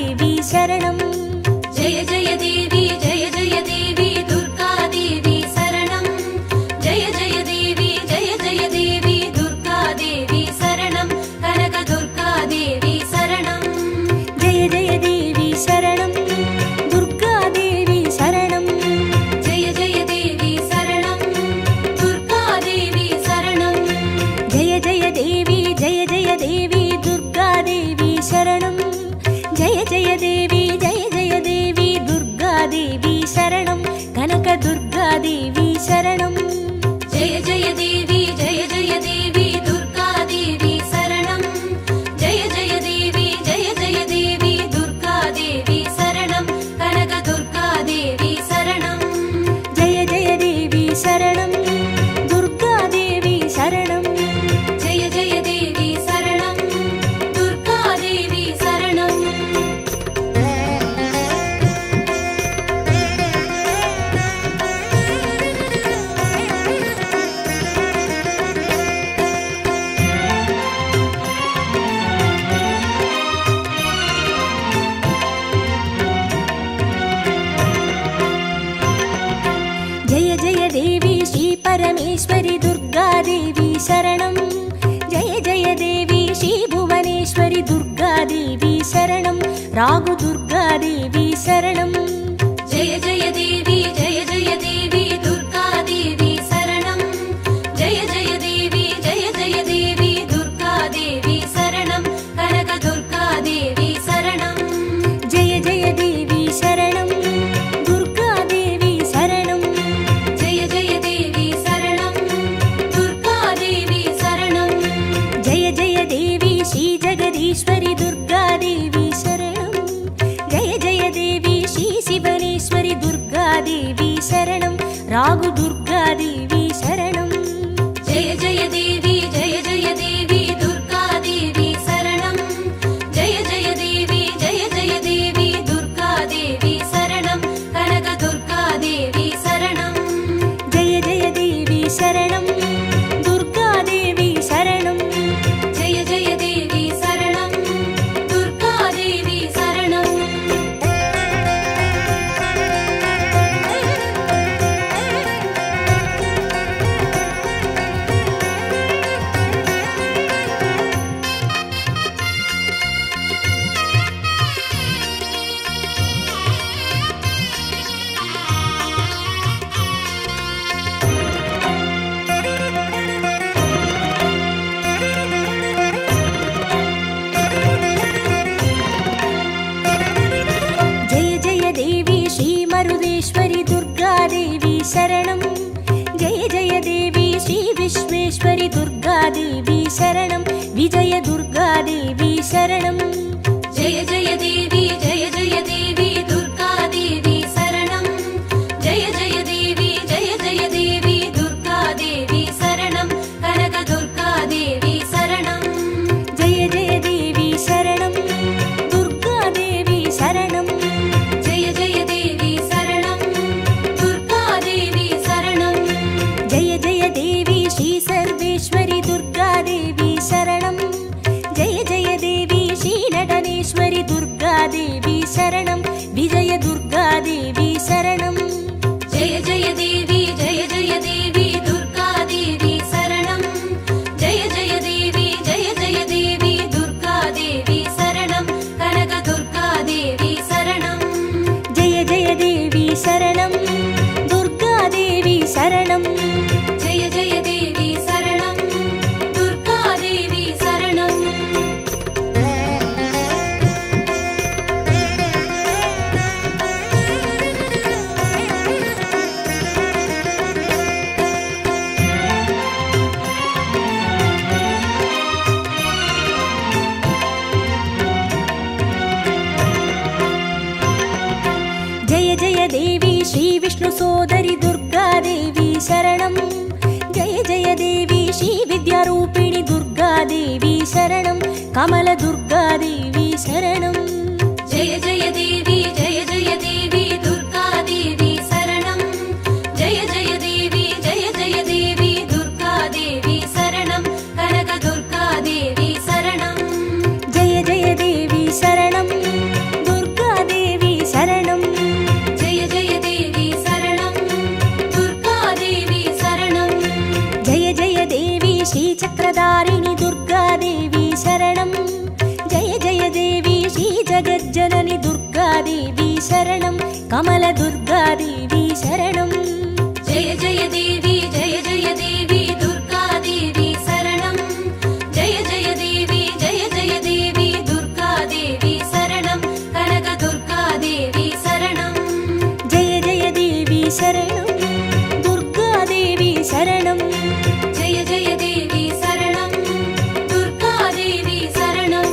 देवी शरणं जय जय देवी दुर्गा देवी शरणं जय जय देवी दुर्गा देवी शरणं कनक दुर्गा देवी शरणं जय जय देवी शरणं दुर्गा देवी शरणं जय जय देवी शरणं दुर्गा देवी शरणं जय जय देवी दुर्गा देवी शरणं जय जय देवी दुर्गा देवी शरणं कनक दुर्गा देवी शरणं जय जय देवी दुर्गा देवी शरणं जय जय देवी दुर्गा देवी शरणं कनक दुर्गा देवी शरणं जय जय देवी शरणं दुर्गा देवी शरणं जय जय देवी शरणं दुर्गा देवी शरणं जय जय देवी श्री परमेश्वरी दुर्गा देवी शरणं जय जय देवी श्री भुवनेश्वरी दुर्गा देवी शरणं रागु दुर्गा देवी शरणं जय जय देवी दुर्गा देवी शरणं जय जय देवी दुर्गा देवी शरणं कनक दुर्गा देवी शरणं जय जय देवी शरणं दुर्गा देवी शरणं जय जय देवी शरणं दुर्गा देवी शरणं जय जय देवी श्री जगदीश्वरी दुर्गा देवी शरणं जय जय देवी श्री शिवनेश्वरी दुर्गा देवी शरणं रागु दुर्गा देवी शरणं जय जय देवी दुर्गा देवी शरणं जय जय देवी दुर्गा देवी शरणं कनक दुर्गा देवी शरणं जय जय देवी शरणं दुर्गा देवी शरणं जय जय देवी शरणं दुर्गा देवी शरणं जय जय देवी श्री मरुदेश्वरी दुर्गा देवी शरणं जय जय देवी श्री विश्वेश्वरी दुर्गा देवी शरणं विजय दुर्गा देवी शरणं जय जय देवी दुर्गा देवी शरणं जय जय देवी दुर्गा देवी शरणं कनक दुर्गा देवी शरणं जय जय देवी शरणं दुर्गा देवी शरणं जय जय देवी शरणं दुर्गा देवी शरणं जय जय देवी श्री सर्वेश्वरी दुर्गा देवी शरणं जय जय देवी श्री नटनेश्वरी दुर्गा देवी शरणं विजय दुर्गा देवी शरणं जय जय देवी दुर्गा देवी शरणं जय जय देवी दुर्गा देवी शरणं कनक दुर्गा देवी शरणं जय जय देवी शरणं दुर्गा देवी शरणं जय जय देवी शरणं दुर्गा देवी शरणं जय जय देवी श्री विष्णु सोदरी दुर्गा देवी शरणं जय जय देवी श्री विद्यारूपिणी दुर्गा देवी शरणं कमल दुर्गा देवी शरणं जय जय देवी दुर्गा देवी शरणं जय जय देवी दुर्गा देवी शरणं कनक दुर्गा देवी शरणं जय जय देवी शरणं शरणं कमलदुर्गादेवी शरणं जय जय देवी जय जय देवी दुर्गा देवी शरणं जय जय देवी दुर्गा देवी शरणं कनक दुर्गा देवी शरणं जय जय देवी शरणं दुर्गादेवी शरणं जय जय देवी शरणं दुर्गा देवी शरणं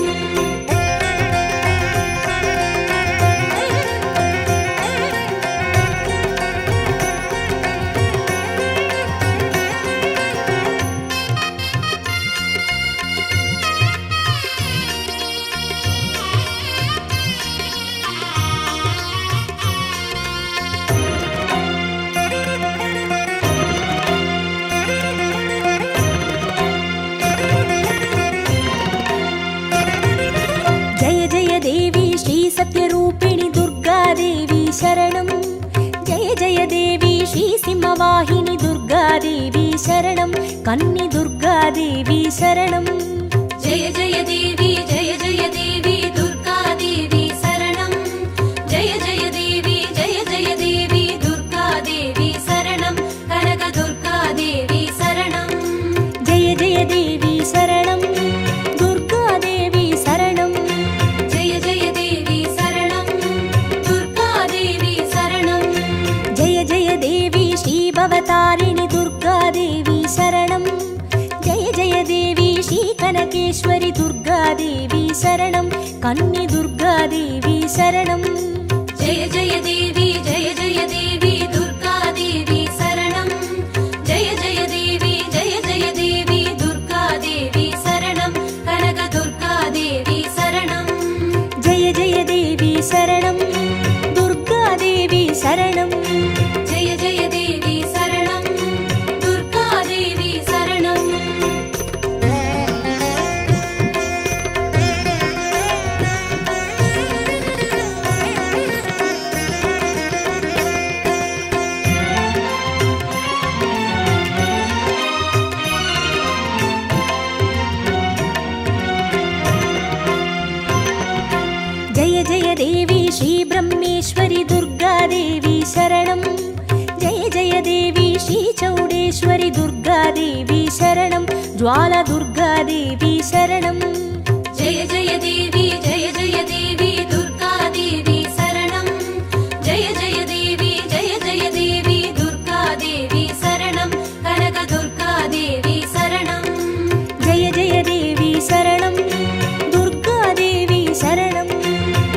जय जय देवी श्री सत्यरूपिणि दुर्गादेवी शरणं जय जय देवी श्री सिंहवाहिनी दुर्गादेवी शरणं कन्नि दुर्गादेवी शरणं जय जय देवी दुर्गा देवी शरणं जय जय देवी दुर्गा देवी शरणं कनक दुर्गा देवी शरणं जय जय देवी शरणं दुर्गादेवी शरणं जय जय देवी शरणं दुर्गा देवी शरणं जय जय देवी श्री भवतारिणि दुर्गादेवी शरणं जय जय देवी श्री कनकेश्वरि दुर्गादेवी शरणं कन्नि दुर्गादेवी शरणं जय जय देवी दुर्गा देवी शरणं जय जय देवी दुर्गा देवी शरणं कनक दुर्गा देवी शरणं जय जय देवी शरणं दुर्गादेवी शरणं जय जय देवी शरणं दुर्गा देवी शरणं जय जय देवी श्री ब्रह्मेश्वरि दुर्गादेवी शरणं जय जय देवी श्री चौडेश्वरि दुर्गादेवी शरणं ज्वाला दुर्गादेवी शरणं जय जय देवी दुर्गा देवी शरणं जय जय देवी दुर्गा देवी शरणं कनक दुर्गा देवी शरणं जय जय देवी शरणं दुर्गादेवी शरणं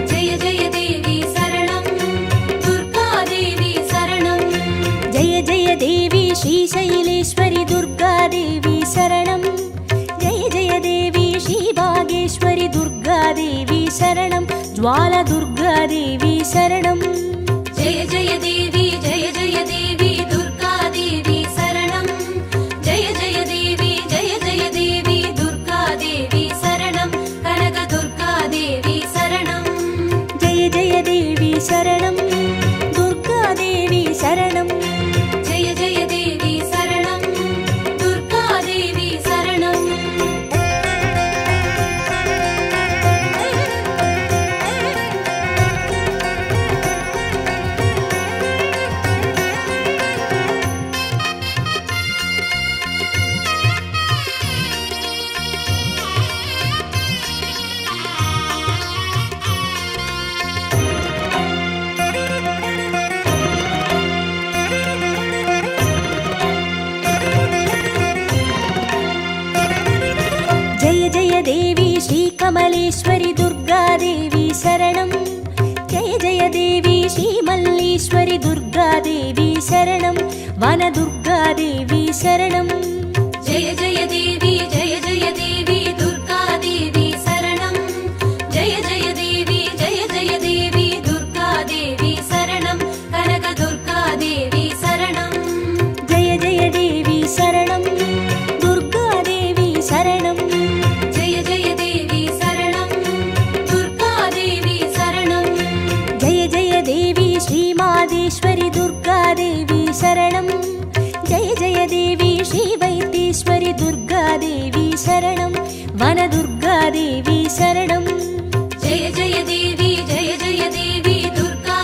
जय जय देवी शरणं दुर्गा देवी शरणं जय जय देवी श्री शैलेश्वरि दुर्गादेवी शरणं जय जय देवी श्री भागेश्वरि दुर्गादेवी शरणं ज्वाला दुर्गादेवी शरणं जय जय देवी दुर्गा देवी शरणं जय जय देवी दुर्गा देवी शरणं कनक दुर्गा देवी शरणं जय जय देवी शरणं दुर्गादेवी शरणं जय जय देवी शरणं दुर्गा देवी शरणं जय जय देवी श्री कमलेश्वरि दुर्गादेवी शरणं जय जय देवी श्री मल्लीश्वरि दुर्गादेवी शरणं वनदुर्गादेवी शरणं जय जय देवी दुर्गा देवी शरणं जय जय देवी दुर्गा देवी शरणं कनक दुर्गा देवी शरणं जय जय देवी शरणं दुर्गादेवी शरणं जय जय देवी शरणं दुर्गा देवी शरणं जय जय देवी श्री मादेश्वरि दुर्गादेवी शरणं जय जय देवी श्री वैद्येश्वरि दुर्गादेवी शरणं वनदुर्गादेवी शरणं जय जय देवी दुर्गा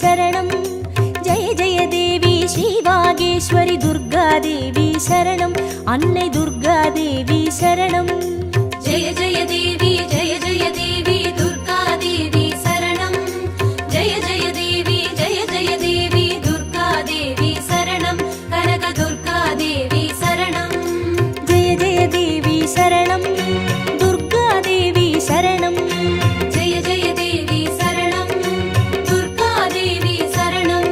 शरणं जय जय देवी श्रीवागेश्वरि दुर्गादेवी शरणं अन्नै दुर्गादेवी शरणं जय जय देवी दुर्गादेवी शरणं जय जय देवी दुर्गादेवी शरणं कनक दुर्गादेवी शरणं जय जय देवी शरणं दुर्गादेवी शरणं जय जय देवी शरणं दुर्गादेवी शरणं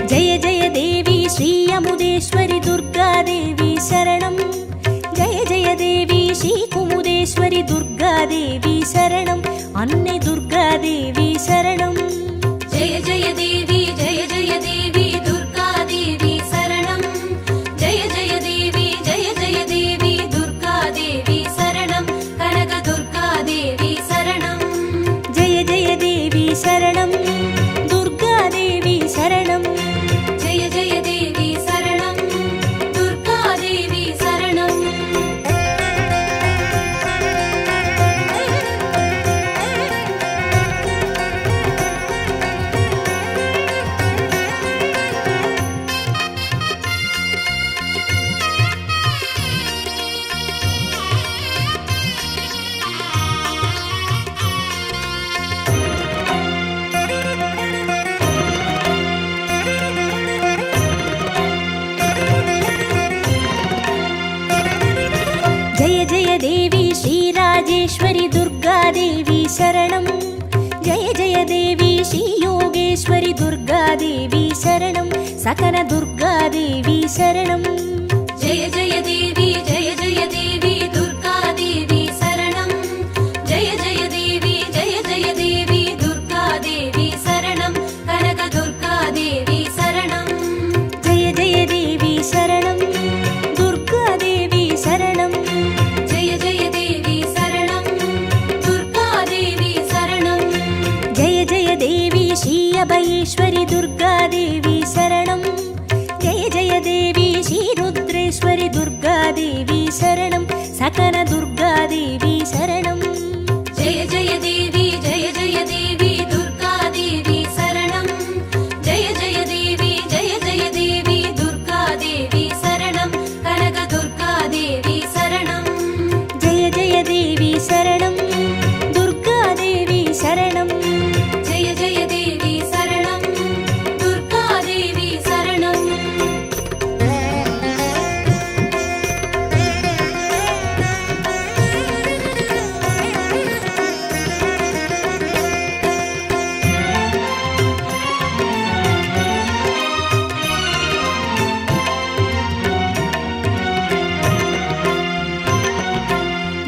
जय जय देवी श्री अमुदेश्वरि दुर्गादेवी शरणं जय जय देवी श्री कुमुदेश्वरि दुर्गादेवी शरणं अन्नै दुर्गादेवी शरणं जय जय देवी दुर्गादेवी शरणं जय जय देवी दुर्गादेवी शरणं कनक दुर्गादेवी शरणं जय जय देवी शरणं दुर्गादेवी शरणं जय जय देवी शरणं दुर्गादेवी शरणं जय जय देवी श्रीराजेश्वरि दुर्गादेवी शरणं जय जय देवी श्रीयोगेश्वरि दुर्गादेवी शरणं सकल दुर्गादेवी शरणं जय जय देवी दुर्गादेवी शरणं जय जय देवी दुर्गादेवी शरणं कनक दुर्गादेवी शरणं जय जय देवी शरणं दुर्गादेवी शरणं जय जय देवी शरणं दुर्गादेवी शरणं जय जय देवी श्री अभयेश्वरि दुर्गादेवी शरणं जय जय देवी श्री रुद्रेश्वरि दुर्गादेवी शरणं सकल दुर्गादेवी शरणं जय जय देवी दुर्गादेवी शरणं जय जय देवी दुर्गादेवी शरणं कनक दुर्गादेवी शरणं जय जय देवी शरणं दुर्गादेवी शरणं जय जय देवी शरणं दुर्गादेवी शरणं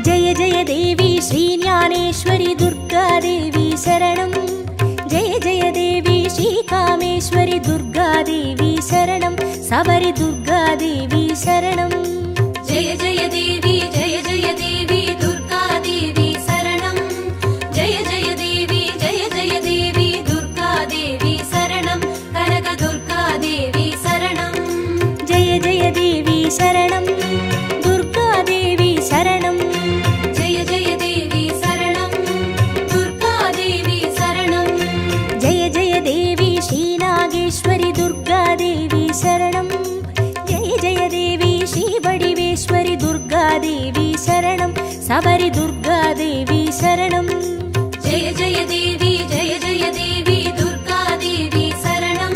जय जय देवी श्रीज्ञानेश्वरि दुर्गादेवी शरणं जय जय देवी श्रीकामेश्वरि दुर्गादेवी शरणं सबरि दुर्गादेवी शरणं जय जय देवी दुर्गादेवी शरणं जय जय देवी दुर्गादेवी शरणं कनक दुर्गादेवी शरणं जय जय देवी शरणं दुर्गादेवी शरणं जय जय देवी शरणं दुर्गादेवी शरणं जय जय देवी श्रीनागेश्वरि दुर्गादेवी शरणं जय जय देवी श्रीवडिवेश्वरि दुर्गादेवी शरणं सबरि दुर्गादेवी शरणं जय जय देवी दुर्गादेवी शरणं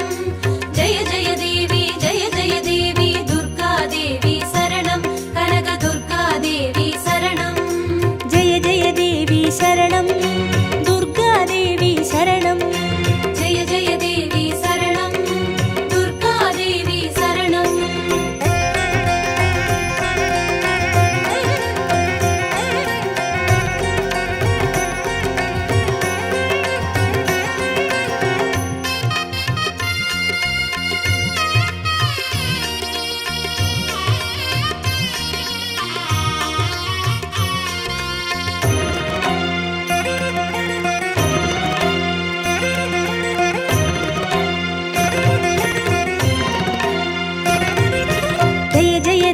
जय जय देवी दुर्गादेवी शरणं कनक दुर्गादेवी शरणं जय जय देवी शरणं दुर्गादेवी शरणं जय जय देवी शरणं दुर्गादेवी शरणं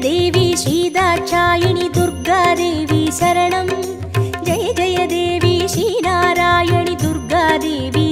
देवी श्रीदाक्षायिणी दुर्गादेवी शरणं जय जय देवी श्रीनारायणि दुर्गादेवी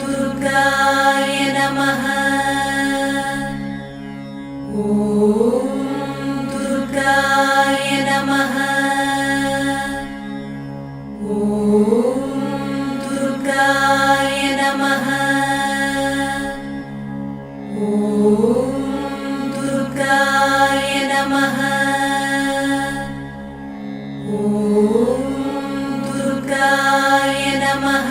दुर्गाय नमः दुर्गाय नमः दुर्गाय नमः दुर्गाय नमः दुर्गाय नमः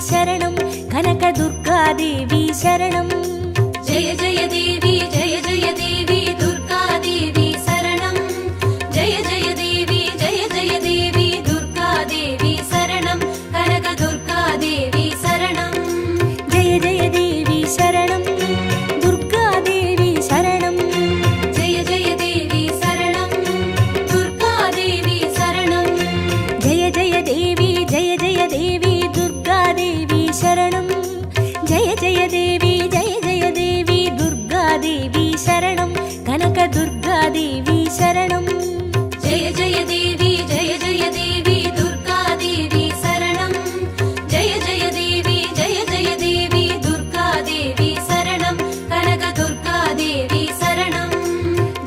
शरणं कनकदुर्गादेवी शरणं जय जय देवी दुर्गा देवी शरणं जय जय देवी दुर्गा देवी शरणं कनकदुर्गा देवी शरणं जय जय देवी शरणं दुर्गादेवी शरणं जय जय देवी शरणं दुर्गा देवी शरणं जय जय देवी दुर्गादेवी शरणं जय जय देवी दुर्गादेवी शरणं कनकदुर्गादेवी शरणं जय जय देवी दुर्गा देवी शरणं जय जय देवी दुर्गा देवी शरणं कनकदुर्गा देवी शरणं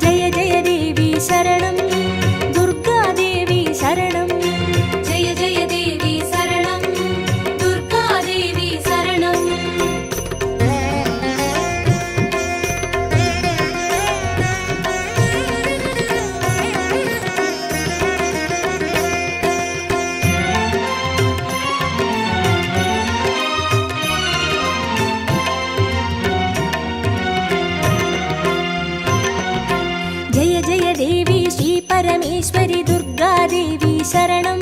जय जय देवी शरणं दुर्गादेवी शरणं जय जय देवी शरणं दुर्गा देवी शरणं जय जय देवी श्री परमेश्वरी दुर्गादेवी शरणं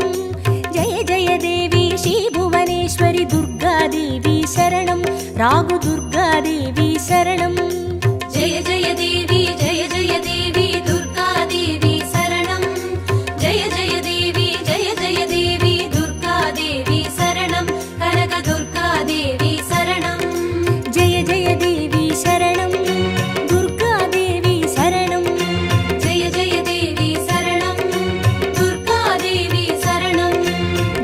जय जय देवी श्री भुवनेश्वरी दुर्गादेवी शरणं रागु दुर्गादेवी शरणं जय जय देवी दुर्गा देवी शरणं जय जय देवी दुर्गा देवी शरणं कनकदुर्गा देवी शरणं जय जय देवी शरणं दुर्गादेवी शरणं जय जय देवी शरणं दुर्गा देवी शरणं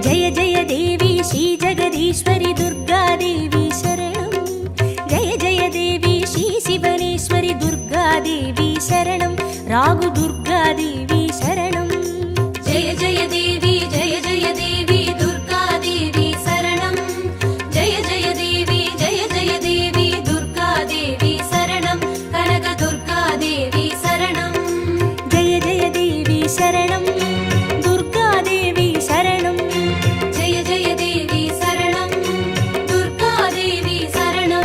जय जय देवी श्री जगदीश्वरी दुर्गादेवी शरणं जय जय देवी श्री शिवनेश्वरी दुर्गादेवी शरणं रागु दुर्गादेवी शरणं जय जय देवी दुर्गा देवी शरणं जय जय देवी दुर्गा देवी शरणं कनकदुर्गा देवी शरणं जय जय देवी शरणं दुर्गादेवी शरणं जय जय देवी शरणं दुर्गा देवी शरणं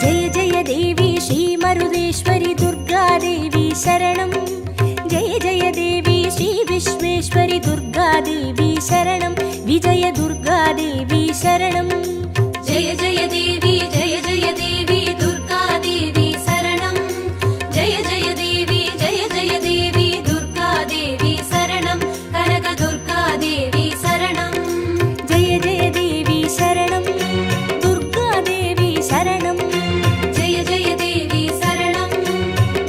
जय जय देवी श्री मरुदेश्वरी दुर्गादेवी शरणं जय जय देवी श्री विश्वेश्वरी दुर्गादेवी शरणं विजय दुर्गादेवी शरणं जय जय देवी दुर्गा देवी शरणं जय जय देवी दुर्गा देवी शरणं कनकदुर्गा देवी शरणं जय जय देवी शरणं दुर्गादेवी शरणं जय जय देवी शरणं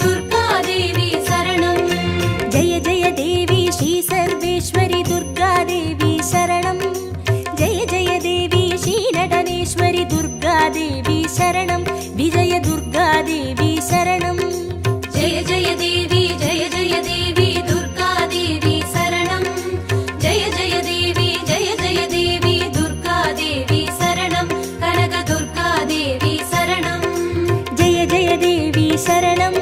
दुर्गा देवी शरणं जय जय देवी श्री सर्वेश्वरी दुर्गादेवी शरणं जय जय देवी श्री नटनेश्वरी दुर्गादेवी शरणं विजय दुर्गादेवी शरणं जय जय देवी दुर्गा देवी शरणं जय जय देवी दुर्गा देवी शरणं कनकदुर्गा देवी शरणं जय जय देवी शरणं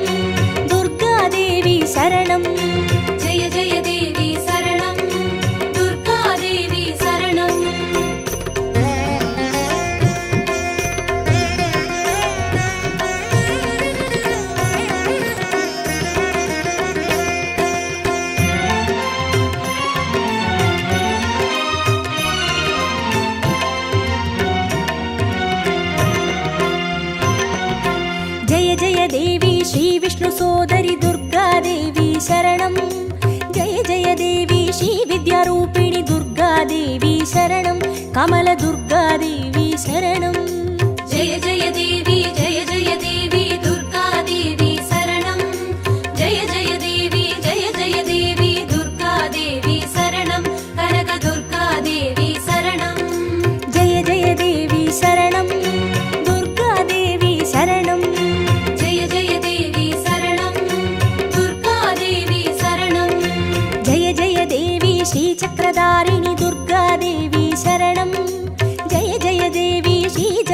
दुर्गादेवी शरणं जय जय देवी शरणं दुर्गा देवी शरणं जय जय देवी श्री विष्णु सोदरी दुर्गादेवी शरणं जय जय देवी श्री विद्यारूपिणी दुर्गादेवी शरणं कमल दुर्गादेवी शरणं जय जय देवी दुर्गा देवी शरणं जय जय देवी दुर्गा देवी शरणं कनकदुर्गा देवी शरणं जय जय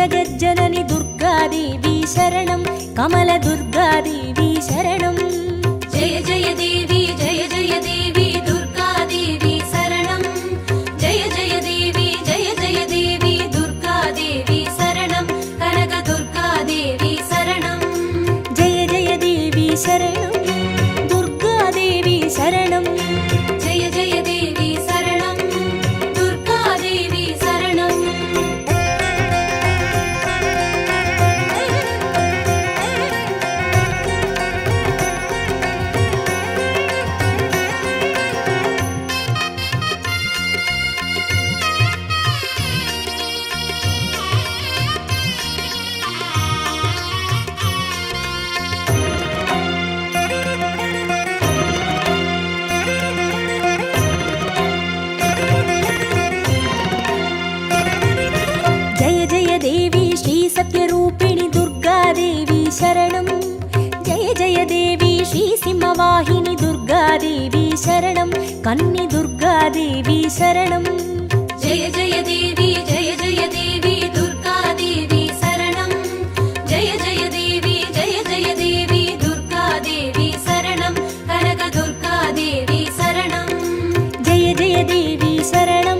जगज्जननि दुर्गादेवी शरणं कमलदुर्गादेवी शरणं जय जय देवी जय जय देवी दुर्गादेवी शरणं जय जय देवी दुर्गादेवी शरणं कनकदुर्गादेवी शरणं जय जय देवी शरणं दुर्गादेवी शरणं जय जय देवी शरणं दुर्गादेवी शरणं जय जय देवी श्री सत्यरूपिणि दुर्गादेवी शरणं जय जय देवी श्री सिंहवाहिनी दुर्गादेवी शरणं कन्नि दुर्गादेवी शरणं जय जय देवी दुर्गादेवी शरणं जय जय देवी दुर्गादेवी शरणं कनकदुर्गादेवी शरणं जय जय देवी शरणं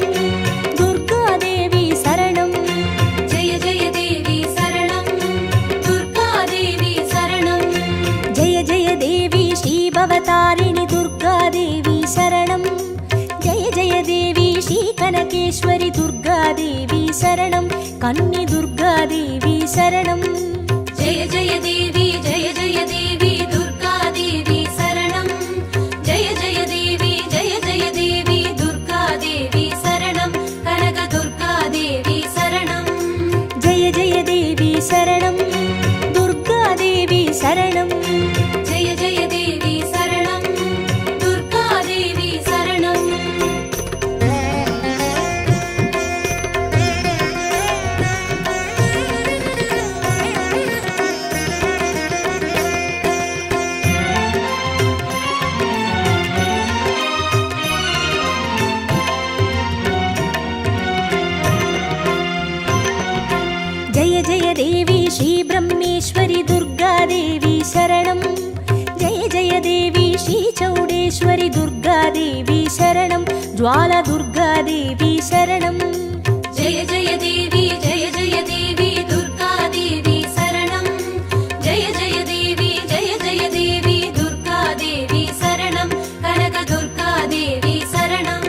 दुर्गादेवी शरणं जय जय देवी शरणं दुर्गादेवी शरणं जय जय देवी श्री भवतारिणि दुर्गादेवी शरणं जय जय देवी श्री कनकेश्वरि दुर्गादेवी शरणं कन्नि दुर्गादेवी शरणं जय जय देवी दुर्गादेवी शरणं जय जय देवी दुर्गादेवी शरणं कनकदुर्गादेवी शरणं जय जय देवी शरणं दुर्गादेवी शरणं जय जय देवी शरणं दुर्गादेवी शरणं जय जय देवी श्री ब्रह्मेश्वरि दुर्गादेवी शरणं जय जय देवी श्री चौडेश्वरि दुर्गादेवी शरणं ज्वाला दुर्गादेवी शरणं जय जय देवी दुर्गादेवी शरणं जय जय देवी दुर्गादेवी शरणं कनकदुर्गादेवी शरणं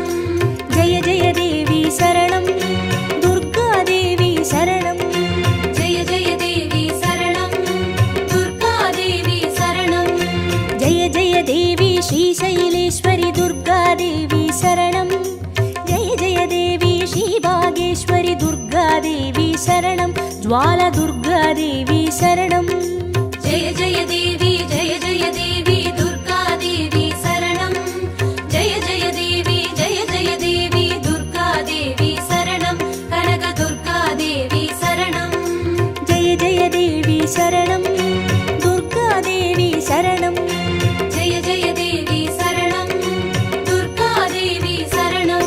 जय जय देवी शरणं दुर्गादेवी शरणं जय जय देवी शरणं दुर्गादेवी शरणं जय जय देवी श्री शैलेश्वरि दुर्गादेवी शरणं जय जय देवी श्री भागेश्वरि दुर्गादेवी शरणं ज्वाला दुर्गादेवी शरणं जय जय देवी दुर्गादेवी शरणं जय जय देवी दुर्गादेवी शरणं कनकदुर्गादेवी शरणं जय जय देवी शरणं दुर्गादेवी शरणं जय जय देवी शरणं दुर्गादेवी शरणं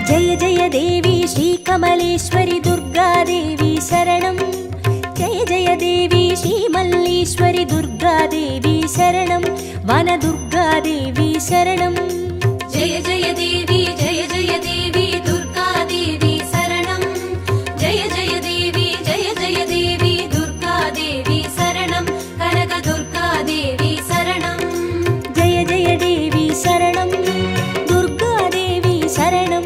जय जय देवी श्री कमलेश्वरि दुर्गादेवी शरणं जय जय देवी श्री मल्लीश्वरि दुर्गादेवी शरणं वनदुर्गादेवी शरणं जय जय देवी दुर्गादेवी शरणं जय जय देवी दुर्गादेवी शरणं कनकदुर्गादेवी शरणं जय जय देवी शरणं दुर्गादेवी शरणं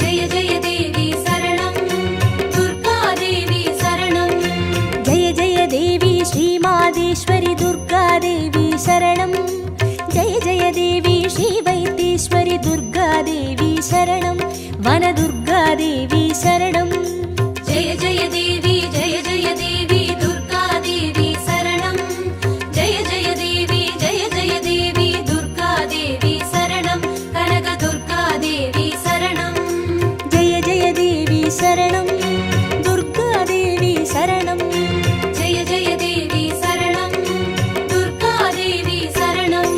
जय जय देवी शरणं दुर्गादेवी शरणं जय जय देवी श्री मादेश्वरि दुर्गादेवी शरणं जय जय देवी श्री वैद्येश्वरि दुर्गादेवी शरणं वनदुर्गादेवी शरणं जय जय देवी சரணம். ஜெய ஜெய தேவி சரணம், துர்கா தேவி சரணம்.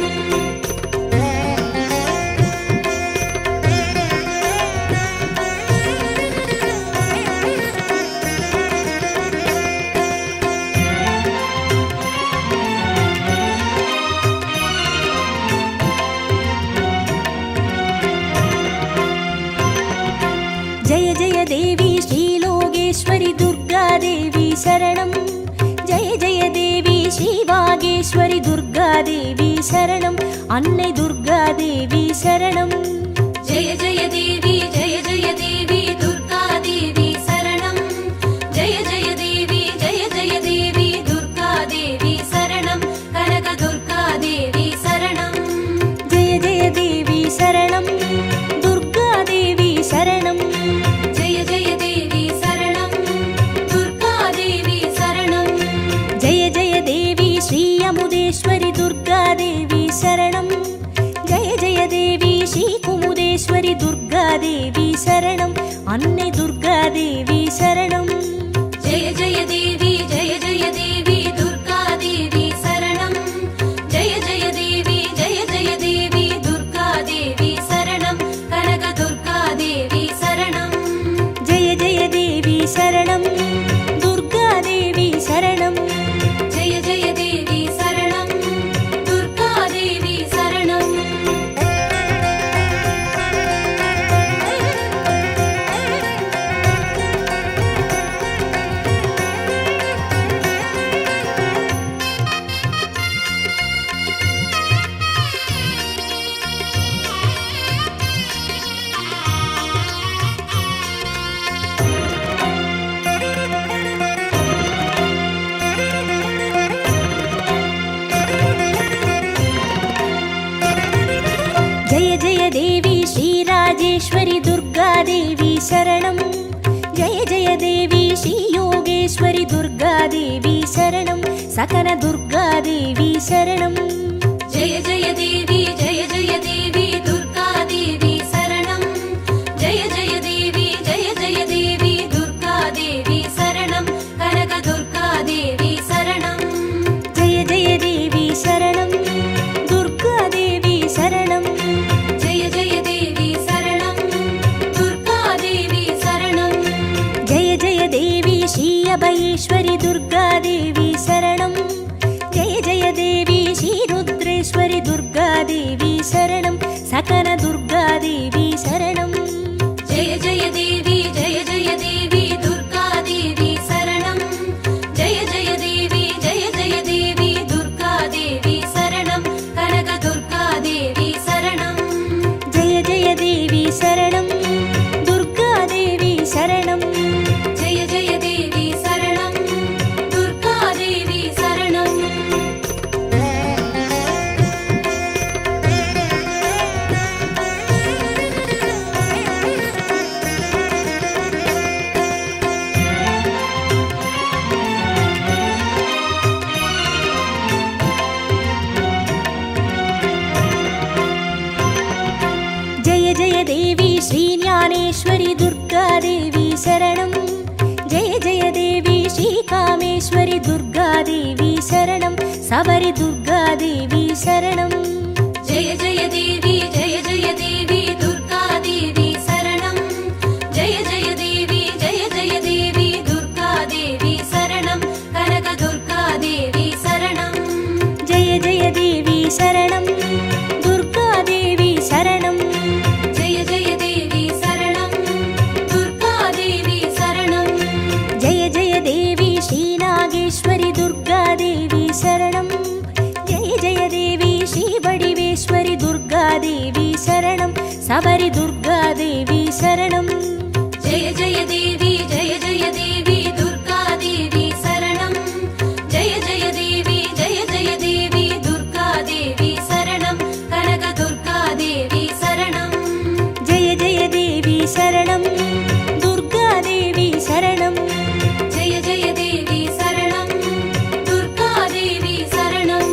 ஜெய ஜெய தேவி ஸ்ரீலோகேஸ்வரி துர்கா தேவி சரணம். ஜெய ஜெய தேவி ஸ்ரீவாகேஸ்வரி துர்கா தேவி சரணம். அன்னை துர்கா தேவி சரணம். ஜெய ஜெய தேவி ஜெய ஜெய தேவி துர்கா தேவி சரணம். ஜெய ஜெய தேவி ஜெய ஜெய தேவி துர்கா தேவி சரணம். கனக துர்கா தேவி சரணம். ஜெய ஜெய தேவி சரணம். துர்கா தேவி சரணம். ஜெய ஜெய தேவி சரணம், துர்கா தேவி சரணம். ஜெய ஜெய தேவி ஸ்ரீ அமுதேஸ்வரி துர்கா தேவி சரணம். ஜெய ஜெய தேவி ஸ்ரீ குமுதேஸ்வரி துர்கா தேவி சரணம். அன்னை துர்கா தேவி சரணம். ஜெய ஜெய தேவி ஜெய ஜெய தேவி துர்கா தேவி சரணம். ஜெய ஜெய தேவி ஜெய ஜெய தேவி துர்கா தேவி சரணம். கனக துர்கா தேவி சரணம். ஜெய ஜெய தேவி சரணம். துர்கா தேவி சரணம். ஜெய ஜெய தேவி சரணம், துர்கா தேவி சரணம். ஜெய ஜெய தேவி ஸ்ரீராஜேஸ்வரி துர்கா தேவி சரணம். ஜெய ஜெய தேவி ஸ்ரீ யோகேஸ்வரி துர்கா தேவி சரணம். சகன துர்கா தேவி சரணம். ஜெய ஜெய தேவி ஜெய ஜெய தேவி துர்கா தேவி சரணம். ஜெய ஜெய தேவி ஜெய ஜெய தேவி துர்கா தேவி சரணம். கனக துர்கா தேவி சரணம். ஜெய ஜெய தேவி சரணம். துர்கா தேவி சரணம். ஜெய ஜெய தேவி சரணம், துர்கா தேவி சரணம். ஜெய ஜெய தேவி ஸ்ரீ அபயேஸ்வரி துர்கா தேவி சரணம். ஜெய ஜெய தேவி ஸ்ரீ ருத்ரேஸ்வரி துர்கா தேவி சரணம். சகன துர்கா தேவி சரணம். ஜெய ஜெய தேவி ஜெய ஜெய தேவி துர்கா தேவி சரணம். ஜெய ஜெய தேவி ஜெய ஜெய தேவி துர்கா தேவி சரணம். கனக துர்கா தேவி சரணம். ஜெய ஜெய தேவி சரணம். துர்கா தேவி சரணம். ஜெய ஜெய தேவி சரணம், துர்கா தேவி சரணம். ஜெய ஜெய தேவி ஸ்ரீ ஞானேஸ்வரி துர்கா தேவி சரணம். ஜெய ஜெய தேவி ஸ்ரீ காமேஸ்வரி துர்கா தேவி சரணம். சபரி துர்கா தேவி சரணம். ஜெய ஜெய தேவி ஜெய ஜெய தேவி துர்கா தேவி சரணம். ஜெய ஜெய தேவி ஜெய ஜெய தேவி துர்கா தேவி சரணம். கனக துர்கா தேவி சரணம். ஜெய ஜெய தேவி சரணம். துர்கா தேவி சரணம். ஜெய ஜெய தேவி சரணம், துர்கா தேவி சரணம். ஜெய ஜெய தேவி ஸ்ரீ நாகேஸ்வரி துர்கா தேவி சரணம். ஜெய ஜெய தேவி ஸ்ரீ வடிவேஸ்வரி துர்கா தேவி சரணம். சபரி துர்கா தேவி சரணம். ஜெய ஜெய தேவி ஜெய ஜெய தேவி துர்கா தேவி சரணம். ஜெய ஜெய தேவி ஜெய ஜெய தேவி துர்கா தேவி சரணம். கனக துர்கா தேவி சரணம். ஜெய ஜெய தேவி சரணம். துர்கா தேவி சரணம். ஜெய ஜெய தேவி சரணம், துர்கா தேவி சரணம்.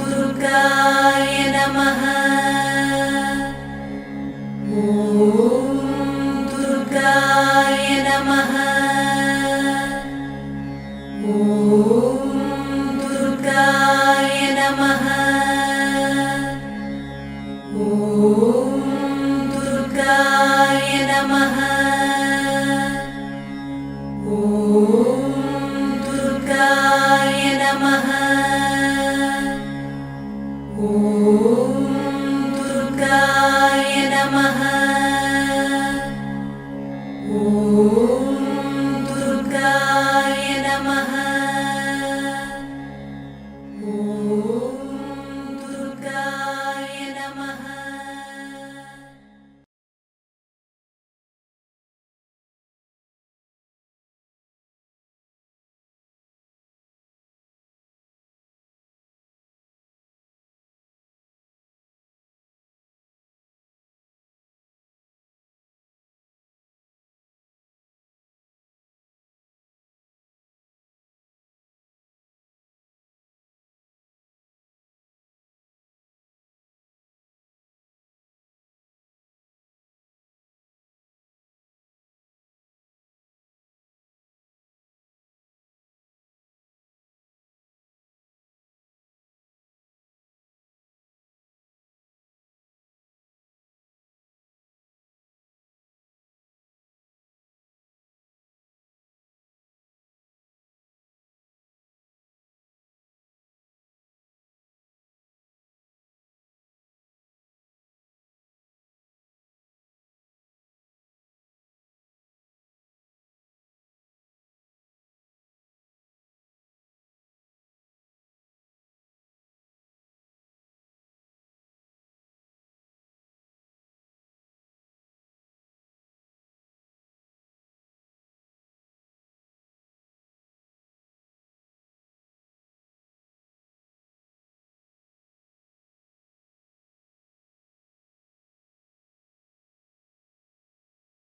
दुर्गाय नमः दुर्गाय नमः दुर्गाय नमः दुर्गाय नमः दुर्गाय नमः